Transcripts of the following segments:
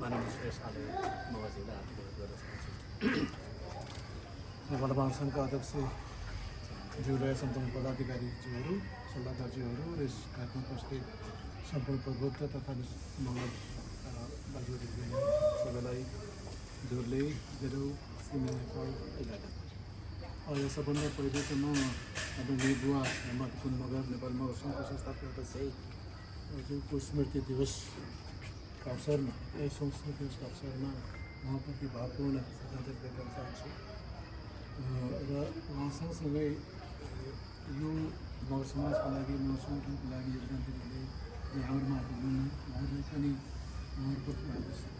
माननीय श्रेष्ठ आले मगरजीलाई हार्दिक अनुरोध गर्न चाहन्छु। नेपाल महासङ्घका अध्यक्ष ज्यूलाई सम्पूर्ण पदाधिकारीज्यूहरू, सल्लाहकारज्यूहरू र यस कार्यक्रममा उपस्थित सम्पूर्ण प्रबुद्ध तथा मगर दाजुभाइ सबैलाई जोडले मेरो यो सबभन्दा पहिले त म आदरणीय बुवा हेमन्त कुन मगर नेपाल मगर सङ्घको संस्थापक अध्यक्षको स्मृति दिवसका अवसरमा यही स्मृति दिवसका अवसरमा उहाँप्रति भावपूर्ण श्रद्धाञ्जली व्यक्त गर्न चाहन्छु र उहाँ सँगसँगै यो मगर समाजको लागि मगर सङ्गठनको लागि योगदान दिनुहुने हाम्रो माथि उहाँहरूलाई पनि उहाँहरूको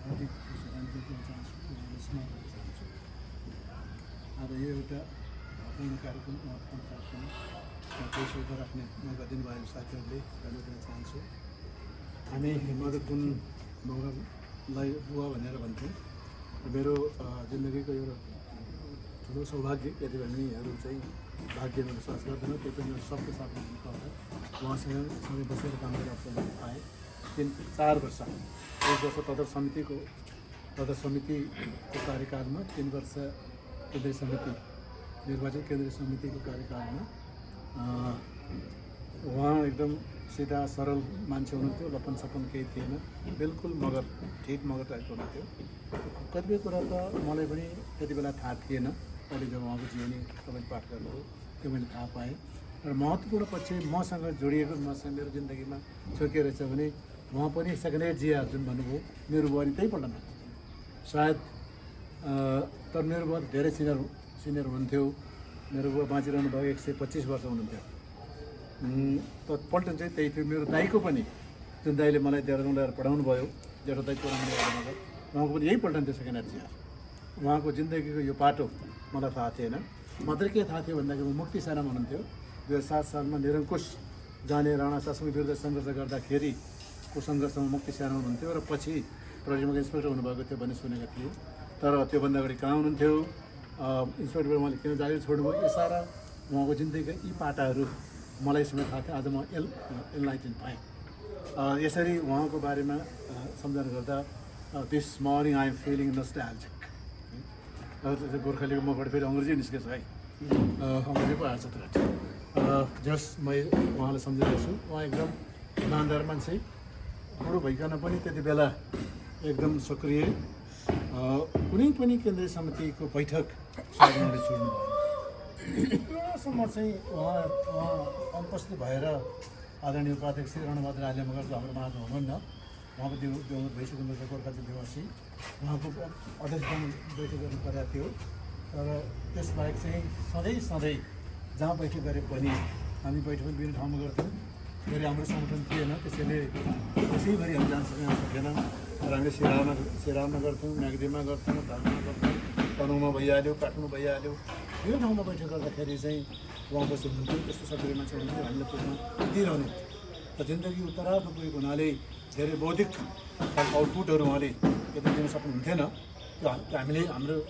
हार्दिक श्रद्धाञ्जली दिन चाहन्छु, उहाँलाई स्मरण गर्न चाहन्छु। आज यो एउटा पूर्ण कार्यक्रम महत्त्वपूर्ण कार्यक्रम देशमा राख्ने मौका दिनुभएको साथीहरूले धन्यवाद दिन चाहन्छु। हामी हेमन्त कुन मगरलाई बुवा भनेर भन्थ्यौँ। मेरो जिन्दगीको एउटा ठुलो सौभाग्य, यदि हामीहरू चाहिँ भाग्यमा विश्वास गर्दैनौँ, त्यो पनि सबको साथमा हुनुपर्छ। उहाँसँग सँगै बसेर काम गरेर अवसर पाएँ। 4 वर्ष, 1 वर्ष तदर समितिको कार्यकालमा, 3 वर्ष केन्द्रीय समिति निर्वाचन केन्द्रीय समितिको कार्यकालमा उहाँ एकदम सिधा सरल मान्छे हुनुहुन्थ्यो। लपन सपन केही थिएन, बिल्कुल मगर ठिक मगर टाइपको हुनुहुन्थ्यो। कतिपय कुरा त मलाई पनि त्यति बेला थाहा थिएन। अहिले जब उहाँको जीवनी तपाईँले पाठ गर्नुभयो त्यो मैले थाहा पाएँ। र महत्त्वपूर्ण पक्ष मसँग जोडिएको, मसँग मेरो जिन्दगीमा छोकिएर छ भने उहाँ पनि सेकेन्ड हेड जिया जुन भन्नुभयो, मेरो बुहारी त्यही पल्टमा सायद। तर मेरो बुवा धेरै सिनियर हुनुहुन्थ्यो। मेरो बुवा बाँचिरहनु भयो, 125 वर्ष हुनुहुन्थ्यो। तर पल्टन चाहिँ त्यही थियो। मेरो दाईको पनि, जुन दाईले मलाई देहरादून ल्याएर पढाउनु भयो, जेठो दाई पुरानो मगर, उहाँको पनि यही पल्टन थियो सेकेन्ड हेड जिया। उहाँको जिन्दगीको यो पाटो मलाई थाहा थिएन। मात्रै के थाहा थियो भन्दाखेरि म मुक्ति सेनामा हुनुहुन्थ्यो। 2007 सालमा निरङ्कुश जाने राणा शासनको विरुद्ध सङ्घर्ष गर्दाखेरिको सङ्घर्षमा मुक्ति सेनामा हुनुहुन्थ्यो र पछि प्रहरीमा इन्सपेक्टर हुनुभएको थियो भन्ने सुनेको थिएँ। तर त्योभन्दा अगाडि कहाँ हुनुहुन्थ्यो, इन्सपेक्टर उहाँले किन जागिर छोड्नुभयो, यो सारा उहाँको जिन्दगीका यी पाटाहरू मलाई समय थाहा थियो। आज म एनलाइटेन पाएँ। यसरी उहाँको बारेमा सम्झना गर्दा this morning I am feeling nostalgic. गोर्खालीको मबाट फेरि अङ्ग्रेजी निस्केछ है, अङ्ग्रेजी पो आएको छ जस म उहाँलाई सम्झिरहेछु। उहाँ एकदम इमान्दार मान्छे, बुढो भइकन पनि त्यति बेला एकदम सक्रिय। कुनै पनि केन्द्रीय समितिको बैठक उहाँले छोड्नु भयो। पुरासम्म चाहिँ उहाँ अनुपस्थित भएर आदरणीय उपाध्यक्ष रणबहादुर आले मगर जो हाम्रो माझमा हुनुहुन्न, उहाँको देवमत भइसक्नु गोर्खा दिवसी, उहाँको अध्यक्षतामा बैठक गर्नु परेको थियो। तर त्यसबाहेक चाहिँ सधैँ जहाँ बैठक गरे पनि हामी बैठक विभिन्न ठाउँमा गर्थ्यौँ। फेरि हाम्रो सङ्गठन थिएन, त्यसैले त्यसैभरि हामी जान सकेन। र हामीले सिराहामा गर्थ्यौँ, म्याग्दीमा गर्थ्यौँ, धाममा गर्थ्यौँ, तनहुँमा भइहाल्यो, काठमाडौँ भइहाल्यो। यो ठाउँमा बैठक गर्दाखेरि चाहिँ उहाँ बस्नुहुन्थ्यो। त्यस्तो सक्रिय मान्छे हुनुहुन्थ्यो, हामीले पुग्न दिइरहनु। र जिन्दगी उत्तरार्ध पुगेको हुनाले धेरै बौद्धिक आउटपुटहरू उहाँले यदि दिन सक्नुहुन्थेन। त्यो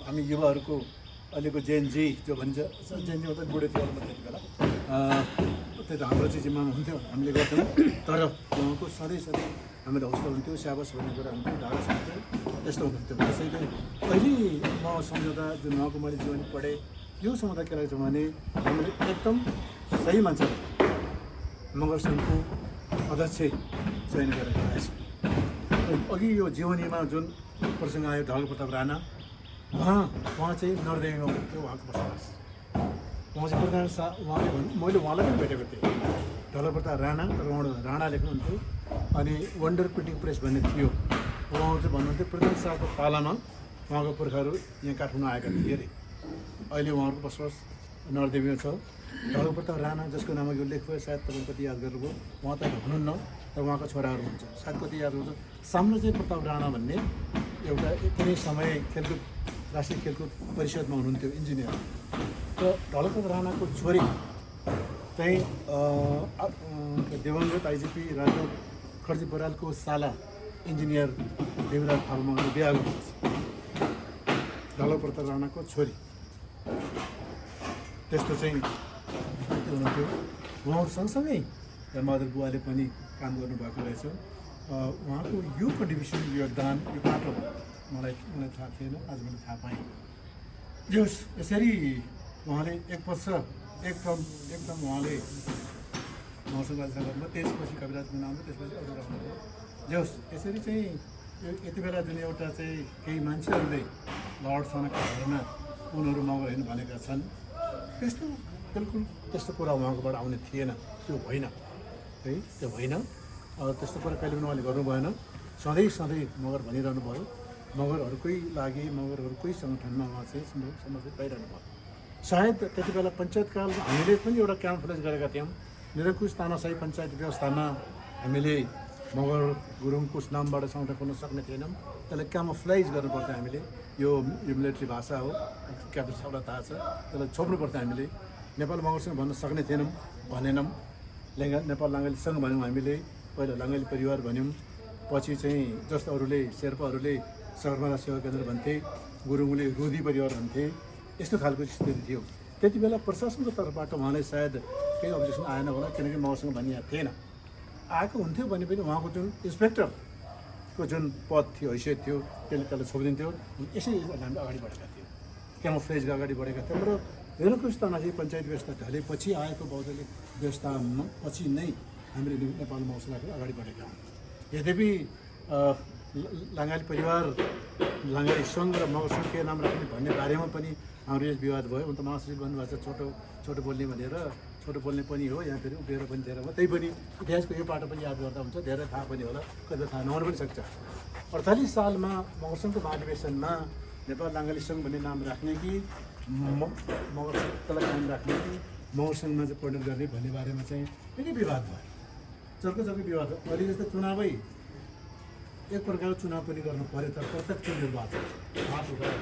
हामी युवाहरूको अहिलेको जेएनजी जो भन्छ, जेएनजी मतलब बुढे थियो होला त्यति बेला, त्यही त हाम्रो चाहिँ जिम्मामा हुन्थ्यो, हामीले गर्थ्यौँ। तर उहाँको सधैँ हामीले हौसला हुन्थ्यो, स्याबास भन्ने कुरा हुन्थ्यो, ढाडस हुन्थ्यो, त्यस्तो हुनुहुन्थ्यो। त्यसैले अहिले म सम्झौता जुन उहाँको मैले जीवन पढेँ, यो सम्झौता के लाग्छ भने हामीले एकदम सही मान्छे मगर सङ्घको अध्यक्ष चयन गरेर आएछौँ। अघि यो जीवनीमा जुन प्रसङ्ग आयो ढलप्रताप राणा, उहाँ चाहिँ नरदेवीमा हुनुहुन्थ्यो। उहाँको बसोबास उहाँ चाहिँ उहाँले मैले उहाँलाई पनि भेटेको थिएँ। ढलप्रताप राणा लेख्नुहुन्थ्यो। अनि वन्डर प्रिन्टिङ प्रेस भन्ने थियो, उहाँ चाहिँ भन्नुहुन्थ्यो पृथ्वी शाहको पालामा उहाँको पुर्खाहरू यहाँ काठमाडौँ आएका थिए अरे। अहिले उहाँहरूको बसोबास नरदेवीमा छ। ढलप्रताप राणा जसको नाममा यो लेख भयो, सायद तपाईँ कति याद गर्नुभयो, उहाँ त हुनुहुन्न, तर उहाँको छोराहरू हुन्छ, सायद कति याद हुन्छ। साम्राज्य प्रताप राणा भन्ने एउटा कुनै समय राष्ट्रिय खेलकुद परिषदमा हुनुहुन्थ्यो, इन्जिनियर। र ढलप्रताप राणाको छोरी चाहिँ दिवंगत आइजिपी राजा खड्जी बरालको साला इन्जिनियर देवराज थारूसँग बिहा गर्नुहुन्छ। ढलप्रताप राणाको छोरी त्यस्तो चाहिँ हुनुहुन्थ्यो। उहाँहरू सँगसँगै बहादुर बुवाले पनि काम गर्नुभएको रहेछ। उहाँको यो कन्ट्रिब्युसन योगदान यो बाटो मलाई थाहा थिएन, आज मैले थाहा पाएँ। जस यसरी उहाँले एक वर्ष एकदम उहाँले मौसमराज सङ्गतमा, त्यसपछि कविराज आउनु, त्यसपछि अरू आउनुभयो। जस यसरी चाहिँ यति बेला जुन एउटा चाहिँ केही मान्छेहरूले लर्ड सनकका घरमा उनीहरू मगर हेर्नु भनेका छन्, त्यस्तो बिल्कुल त्यस्तो कुरा उहाँकोबाट आउने थिएन, त्यो होइन है, त्यो होइन। त्यस्तो कुरा कहिले पनि उहाँले गर्नु भएन। सधैँ मगर भनिरहनु भयो। मगरहरूकै लागि मगरहरूकै सङ्गठनमा उहाँ चाहिँ समर्पित भइरहनु भयो। सायद त्यति बेला पञ्चायतकालमा हामीले पनि एउटा क्याम्पलाइज गरेका थियौँ। निरङ्कुश तानाशाही पञ्चायत व्यवस्थामा हामीले मगर गुरुङको नामबाट सङ्गठन खोल्न सक्ने थिएनौँ। त्यसलाई क्यामोफ्लाइज गर्नुपर्थ्यो हामीले। यो मिलिट्री भाषा हो, क्यापिटल सबलाई थाहा छ, त्यसलाई छोप्नुपर्थ्यो हामीले। नेपाल मगरसँग भन्न सक्ने थिएनौँ, भनेनौँ। नेपाल लाङ्गाली सङ्घ भन्यौँ हामीले, पहिला लाङ्गाली परिवार भन्यौँ, पछि चाहिँ जस्तो अरूले शेर्पाहरूले सगरमाथा सेवा केन्द्र भन्थे, गुरुङले रोधी परिवार भन्थे। यस्तो खालको स्थिति थियो। त्यति बेला प्रशासनको तर्फबाट उहाँलाई सायद केही अब्जेक्सन आएन होला, किनकि मगरसँग भनिएको थिएन। आएको हुन्थ्यो भने पनि उहाँको जुन इन्सपेक्टरको जुन पद थियो, हैसियत थियो, त्यसलाई छोपिदिन्थ्यो। यसै हामी अगाडि बढेका थियौँ, क्यामोफ्लेजको अगाडि बढेका थियौँ। र निरङ्कुश तानाशाही पञ्चायत व्यवस्था ढलेपछि आएको भौगोलिक व्यवस्थामा पछि नै हामीले नेपाल मौसलाको अगाडि बढेका हौँ। यद्यपि लाङ्गाली परिवार, लाङ्गाली सङ्घ र मगर सङ्घ के नाम राख्ने भन्ने बारेमा पनि हाम्रो यस विवाद भयो। उन त महासचिव भन्नुभएको छ छोटो बोल्ने भनेर, छोटो बोल्ने पनि हो, यहाँ फेरि उभिएर पनि धेरै भयो। त्यही पनि इतिहासको यो पाटो पनि याद गर्दा हुन्छ, धेरै थाहा पनि होला, कहिले थाहा नहुन पनि सक्छ। 48 सालमा मगर सङ्घको महाधिवेशनमा नेपाल लाङ्गाली सङ्घ भन्ने नाम राख्ने कि मगर सङ्घलाई नाम राख्ने कि मगर सङ्घमा चाहिँ परिणत गर्ने भन्ने बारेमा चाहिँ निकै विवाद भयो, चर्को विवाद भयो। अहिले जस्तो चुनावै एक प्रकारको चुनाव पनि गर्नु पऱ्यो, तर प्रत्यक्ष निर्वाचन हात उठाएर।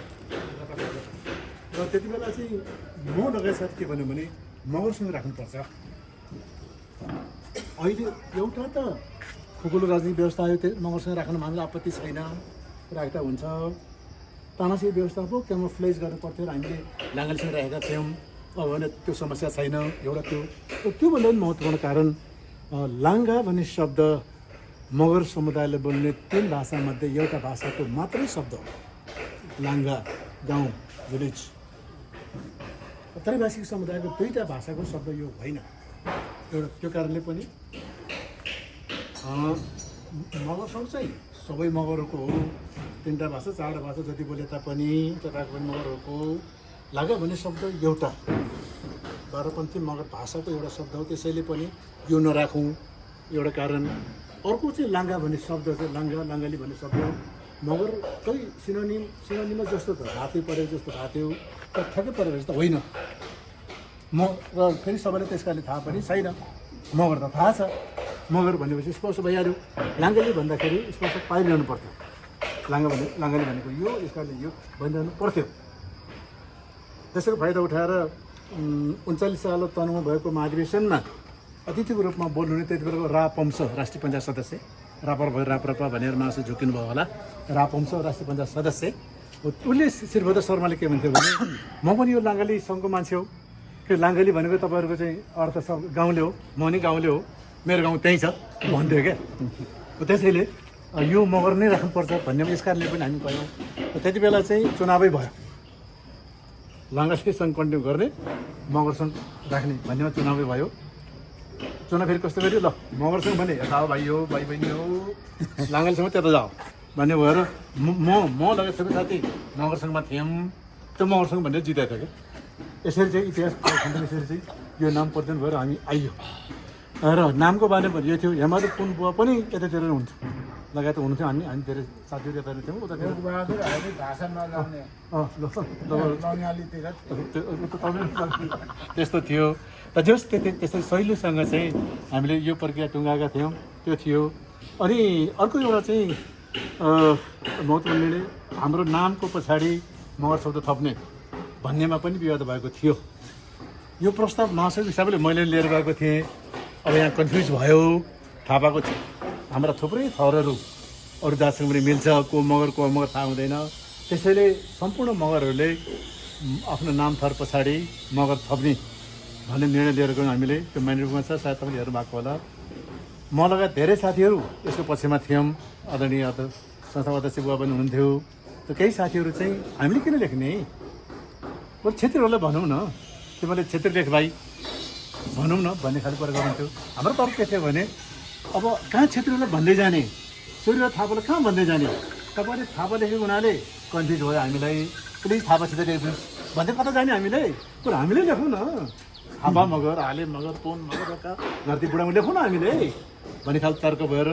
र त्यति बेला चाहिँ म लगायत साथ के भन्यो भने मगरसँग राख्नुपर्छ। अहिले एउटा त खुकुलो राजनीतिक व्यवस्था आयो, त्यो मगरसँग राख्नु हामीलाई आपत्ति छैन, राख्दा हुन्छ। तानाशाही व्यवस्था पो क्यामोफ्लेज गर्नु पर्थ्यो र हामीले लाङ्गालीसँग राखेका थियौँ। अब भने त्यो समस्या छैन। एउटा त्योभन्दा पनि महत्त्वपूर्ण कारण लाङ्गा भन्ने शब्द मगर समुदायले बोल्ने 3 भाषामध्ये एउटा भाषाको मात्रै शब्द हो। लाङ्गा गाउँ, भिलेज। तराई समुदायको 2टा भाषाको शब्द यो होइन। एउटा त्यो कारणले पनि मगर सङ्घ चाहिँ सबै मगरहरूको हो। 3टा भाषा 4टा भाषा जति बोले तापनि चटाको पनि मगरहरूको। लागा भन्ने शब्द एउटा बाह्रपन्थी मगर भाषाको एउटा शब्द हो, त्यसैले पनि यो नराखौँ, एउटा कारण। अर्को चाहिँ लाङ्गा भन्ने शब्द चाहिँ लाङ्गाली भन्ने शब्द मगरकै सिनोनिम जस्तो त हाते परेको जस्तो भएको थियो, तर ठ्याक्कै परेको जस्तो होइन। र फेरि सबैले त्यस कारणले थाहा पनि छैन। मगर त थाहा छ, मगर भनेपछि स्पष्ट भइहाल्यो। लाङ्गाली भन्दाखेरि स्पष्ट पाइरहनु पर्थ्यो। लाङ्गाली भनेको यो, यस कारणले यो भनिरहनु पर्थ्यो। त्यसैको फाइदा उठाएर 39 साल तनहुँ भएको महाधिवेशनमा अतिथिको रूपमा बोल्नुहुने त्यति बेलाको रापंश राष्ट्रिय पञ्चायत सदस्य, रापर भयो राप्रपा भनेर मासु झुकिनु भयो होला, रापंश राष्ट्रिय पञ्चायत सदस्य। उसले श्रीभद्र शर्माले के भन्थ्यो भने म पनि यो लाङ्गाली सङ्घको मान्छे हो। त्यो लाङ्गाली भनेको तपाईँहरूको चाहिँ अर्थ सब गाउँले हो, म पनि गाउँले हो, मेरो गाउँ त्यहीँ छ भन्थ्यो क्या। त्यसैले यो मगर नै राख्नुपर्छ भन्ने यस कारणले पनि हामी गयौँ। त्यति बेला चाहिँ चुनावै भयो, लाङ्गाली सङ्घ कन्टिन्यू गर्ने, मगर सङ्घ राख्ने भन्नेमा चुनावै भयो। चुनाव फेरि कस्तो गऱ्यो, ल मगरसँग भने यता हो भाइ हो, भाइ बहिनी हो, लाङ्गालीसँग त्यता जाऊ भन्ने भएर म लगायत सबै साथी मगरसँगमा थियौँ। त्यो मगरसँग भनेर जिताएको थियो क्या। यसरी चाहिँ इतिहास यसरी चाहिँ यो नाम परिवर्तन भएर हामी आइयो। र नामको बारेमा पनि यो थियो, हेमादु पुन बुवा पनि यतातिर हुन्थ्यो, लगायत हुनुहुन्थ्यो। हामी धेरै साथीहरू यता थियौँ, उतातिर त्यस्तो थियो। र जस त्यस्तै शैलीसँग चाहिँ हामीले यो प्रक्रिया टुङ्गाएका थियौँ, त्यो थियो। अनि अर्को एउटा चाहिँ महत्त्वपूर्ण निर्णय, हाम्रो नामको पछाडि मगर शब्द थप्ने भन्नेमा पनि विवाद भएको थियो। यो प्रस्ताव महासचिव हिसाबले मैले लिएर गएको थिएँ। अब यहाँ कन्फ्युज भयो, थाहा पाएको थियो। हाम्रा थुप्रै थरहरू अरू जातसँग पनि मिल्छ, को मगर थाहा हुँदैन। त्यसैले सम्पूर्ण मगरहरूले आफ्नो नाम थर पछाडि मगर थप्ने भन्ने निर्णय लिएर गयौँ हामीले। त्यो माइन्ड बुकमा छ, सायद तपाईँले हेर्नु भएको होला। म लगायत धेरै साथीहरू यसको पक्षमा थियौँ। आदरणीय संस्थाको अध्यक्ष बुवा पनि हुनुहुन्थ्यो। त केही साथीहरू चाहिँ हामीले किन लेख्ने, बरु छेत्रीहरूलाई भनौँ न, तिमीले छेत्री लेख भाइ भनौँ न भन्ने खालको कुरा गर्नुहुन्थ्यो। हाम्रो तर्क के थियो भने अब कहाँ छेत्रीहरूलाई भन्दै जाने, सूर्य र थापालाई कहाँ भन्दै जाने, तपाईँले थापा लेखेको हुनाले कन्फ्युज भयो हामीलाई, प्लिज थापा छिटो लेख्नुहोस् भन्दै कता जाने हामीले, बरु हामीले लेखौँ न, थापा मगर, हाले मगर, पोन मगर, घरती बुढामा लेखौँ न हामीले भन्ने खालको तर्क भएर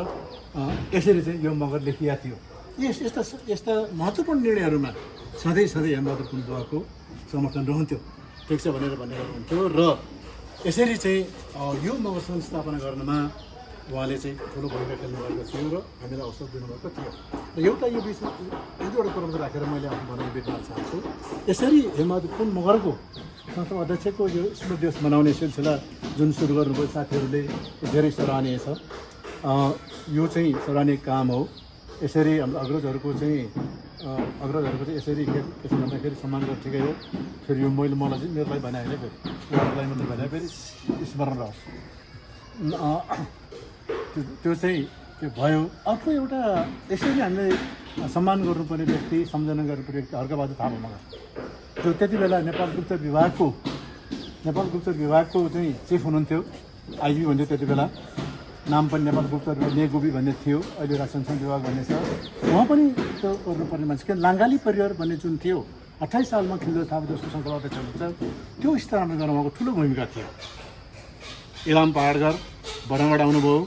यसरी चाहिँ यो मगर लेखिया थियो। यस्ता महत्त्वपूर्ण निर्णयहरूमा सधैँ हेमबहादुर पुन बुवाको समर्थन रहन्थ्यो। ठिक छ भनेर हुन्थ्यो र यसरी चाहिँ यो मगर सङ्घ स्थापना गर्नमा उहाँले चाहिँ ठुलो भूमिका खेल्नुभएको थियो र हामीलाई अवसर दिनुभएको थियो। र एउटा यो विषय एक दुईवटा कुरामा राखेर मैले आफ्नो भनाइ बेच्न चाहन्छु। यसरी हेमबहादुर पुन मगरको संस्थाको अध्यक्षको यो स्मृति दिवस मनाउने सिलसिला जुन सुरु गर्नुभयो साथीहरूले, धेरै सराहनीय छ। यो चाहिँ सराहनीय काम हो। यसरी हाम्रो अग्रजहरूको चाहिँ यसरी के छ भन्दाखेरि सम्मान गरेर ठिकै हो। फेरि यो मलाई चाहिँ मेरोलाई भने होइन, फेरि उहाँलाई मात्रै भने फेरि स्मरण रहोस्। त्यो चाहिँ त्यो भयो। अर्को एउटा यसरी हामीले सम्मान गर्नुपर्ने व्यक्ति, सम्झना गर्नुपर्ने व्यक्ति हर्कबहादुर थापा मगर, जो त्यति बेला नेपाल गुप्तचर विभागको चाहिँ चिफ हुनुहुन्थ्यो। आइजी भन्थ्यो त्यति बेला, नाम पनि नेपाल गुप्तचर विभाग नेगुबी भन्ने थियो, अहिले राजसंरक्षण विभाग भन्ने छ। उहाँ पनि त्यो गर्नुपर्ने मान्छे। किन लाङ्गाली परिवार भन्ने जुन थियो 28 सालमा खिलदो थापा जसको संस्थाको अध्यक्ष हुनुहुन्छ, त्यो स्थापना गर्न उहाँको ठुलो भूमिका थियो। इलाम पहाडगर बडाबाट आउनुभयो,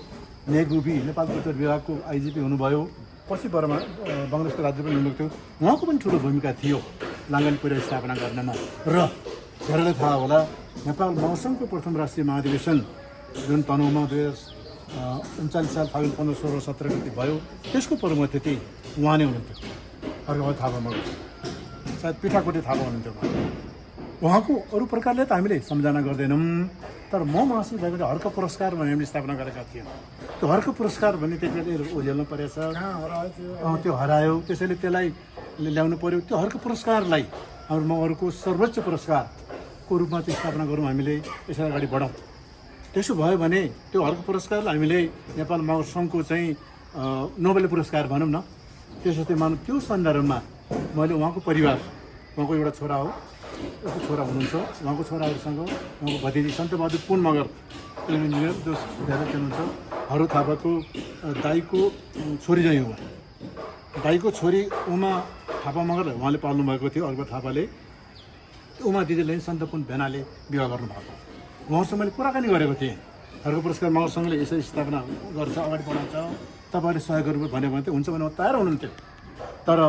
नेगुबी नेपाल गुप्तचर विभागको आइजिपी हुनुभयो, पछि बङ्गलादेशको राज्य पनि हुनुभएको थियो। उहाँको पनि ठुलो भूमिका थियो लाङ्गाली परिवार स्थापना गर्नमा। र धेरैलाई थाहा होला, नेपाल महासङ्घको प्रथम राष्ट्रिय महाधिवेशन जुन तनहुमा 2039 साल फागुन 15, 16, 17 गति भयो, त्यसको प्रमुख अतिथि उहाँ नै हुनुहुन्थ्यो। हर्कबहादुर थापा मगर, सायद पिठाकोटी थापा हुनुहुन्थ्यो। उहाँको अरू प्रकारले त हामीले सम्झना गर्दैनौँ, तर म महासचिव भएको हर्क पुरस्कार भन्ने हामीले स्थापना गरेका थियौँ। त्यो हर्क पुरस्कार भन्ने त्यति बेला ओझेल्नु परेछ, त्यो हरायो, त्यसैले त्यसलाई ल्याउनु पऱ्यो। त्यो हर्क पुरस्कारलाई हाम्रो मगरको सर्वोच्च पुरस्कारको रूपमा चाहिँ स्थापना गरौँ, हामीले यसरी अगाडि बढाउँ। त्यसो भयो भने त्यो हर्क पुरस्कारलाई हामीले नेपाल मगर सङ्घको चाहिँ नोबेल पुरस्कार भनौँ न, त्यसरी मानौँ। त्यो सन्दर्भमा मैले उहाँको परिवार, उहाँको एउटा छोरा हो, उसको छोरा हुनुहुन्छ, उहाँको छोराहरूसँग उहाँको भतिजी सन्तबहादुर पुन मगर इन्जिनियर जो धेरै हुनुहुन्छ, हरु थापाको दाईको छोरी चाहिँ हो। दाईको छोरी उमा थापा मगर उहाँले पाल्नु भएको थियो। अर्को थापाले उमा दिदीले सन्तपुन भेनाले विवाह गर्नुभएको। उहाँसँग मैले कुराकानी गरेको थिएँ। हरको पुरस्कार मगरसँगले यसरी स्थापना गर्छ, अगाडि बढाउँछ, तपाईँले सहयोग गर्नु भन्यो भने चाहिँ हुन्छ भने तयार हुनुहुन्थ्यो। तर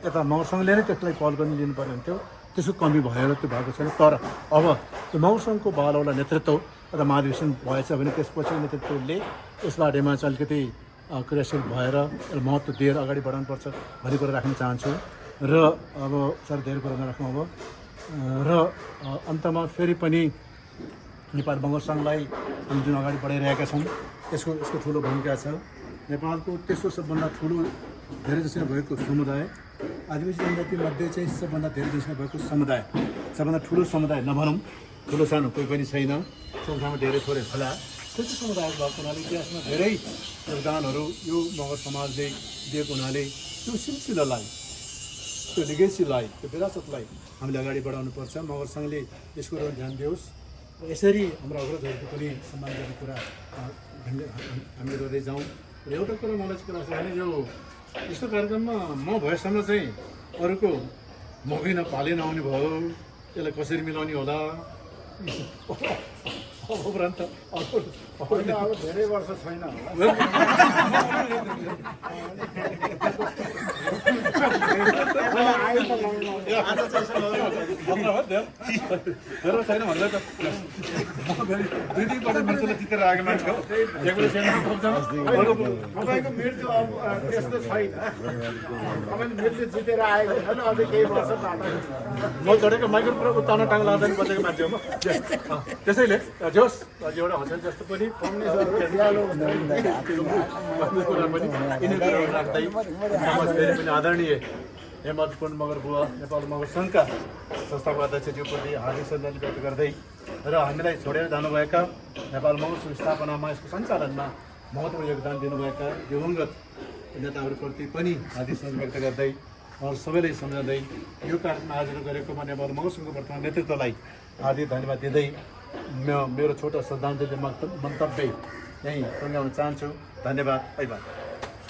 यता मगरसँगले नै त्यसलाई पहल गर्न लिनु पर्ने हुन्थ्यो। त्यसको कमी भएर त्यो भएको छैन। तर अब त्यो मगरसँगको बालवाला नेतृत्व र महाधिवेशन भएछ भने त्यसपछि नेतृत्वले यस बारेमा चाहिँ अलिकति क्रियाशील भएर महत्त्व दिएर अगाडि बढाउनुपर्छ भन्ने कुरा राख्न चाहन्छु। र अब सर धेरै कुरा नराखौँ अब। र अन्तमा फेरि पनि नेपाल मगर सङ्घलाई हामी जुन अगाडि बढाइरहेका छौँ यसको ठुलो भूमिका छ। नेपालको तेस्रो सबभन्दा ठुलो धेरै जनसङ्ख्या भएको समुदाय, आदिवासी जनजातिमध्ये चाहिँ सबभन्दा धेरै जनसङ्ख्या भएको समुदाय, सबभन्दा ठुलो समुदाय नभनौँ, ठुलो सानो कोही पनि छैन, संख्यामा धेरै थोरै होला। त्यस्तो समुदाय भएको हुनाले इतिहासमा धेरै योगदानहरू यो मगर समाजले दिएको हुनाले त्यो सिलसिलालाई, त्यो लिगेसीलाई, त्यो विरासतलाई हामीले अगाडि बढाउनुपर्छ। मगर सङ्घले यसको ध्यान दियोस्। यसरी हाम्रो अग्रजहरूको पनि सम्मान गर्ने कुरा हामीले गर्दै जाउँ। र एउटा कुरा मलाई चाहिँ कुरा छ भने यो यस्तो कार्यक्रममा म भएसम्म चाहिँ अरूको मकै नपाले नआउने भयो, यसलाई कसरी मिलाउने होला उपरान्त अब धेरै वर्ष छैन छैन भन्दा त दुई तिनपल्ट मृत्युले जितेर आएको मान्छे हो। तपाईँको मृत्यु अब त्यस्तो छैन, तपाईँले मृत्यु जितेर आएको छैन, अझै केही वर्ष म चढेको माइक्रो पुरा उत्ताउन टाङ लाँदैन बसेको मान्छे हो म। त्यसैले जोस् एउटा हँसेल जस्तो पनि कुरा पनि राख्दै फेरि पनि आदरणीय हेमबहादुर पुन मगर बुवा नेपाल मगर सङ्घका संस्थाको अध्यक्षज्यूप्रति हार्दिक श्रद्धाञ्जली व्यक्त गर्दै र हामीलाई छोडेर जानुभएका नेपाल मगर स्थापनामा यसको सञ्चालनमा महत्त्वपूर्ण योगदान दिनुभएका दिवंगत नेताहरूप्रति पनि हार्दिक स्मरण व्यक्त गर्दै उहाँहरू सबैलाई सम्झाउँदै यो कार्यक्रम आयोजना गरेको मान्यवर मगर सङ्घको वर्तमान नेतृत्वलाई हार्दिक धन्यवाद दिँदै मेरो छोटो श्रद्धाञ्जली मन्तव्य यहीँ टुङ्ग्याउन चाहन्छु। धन्यवाद।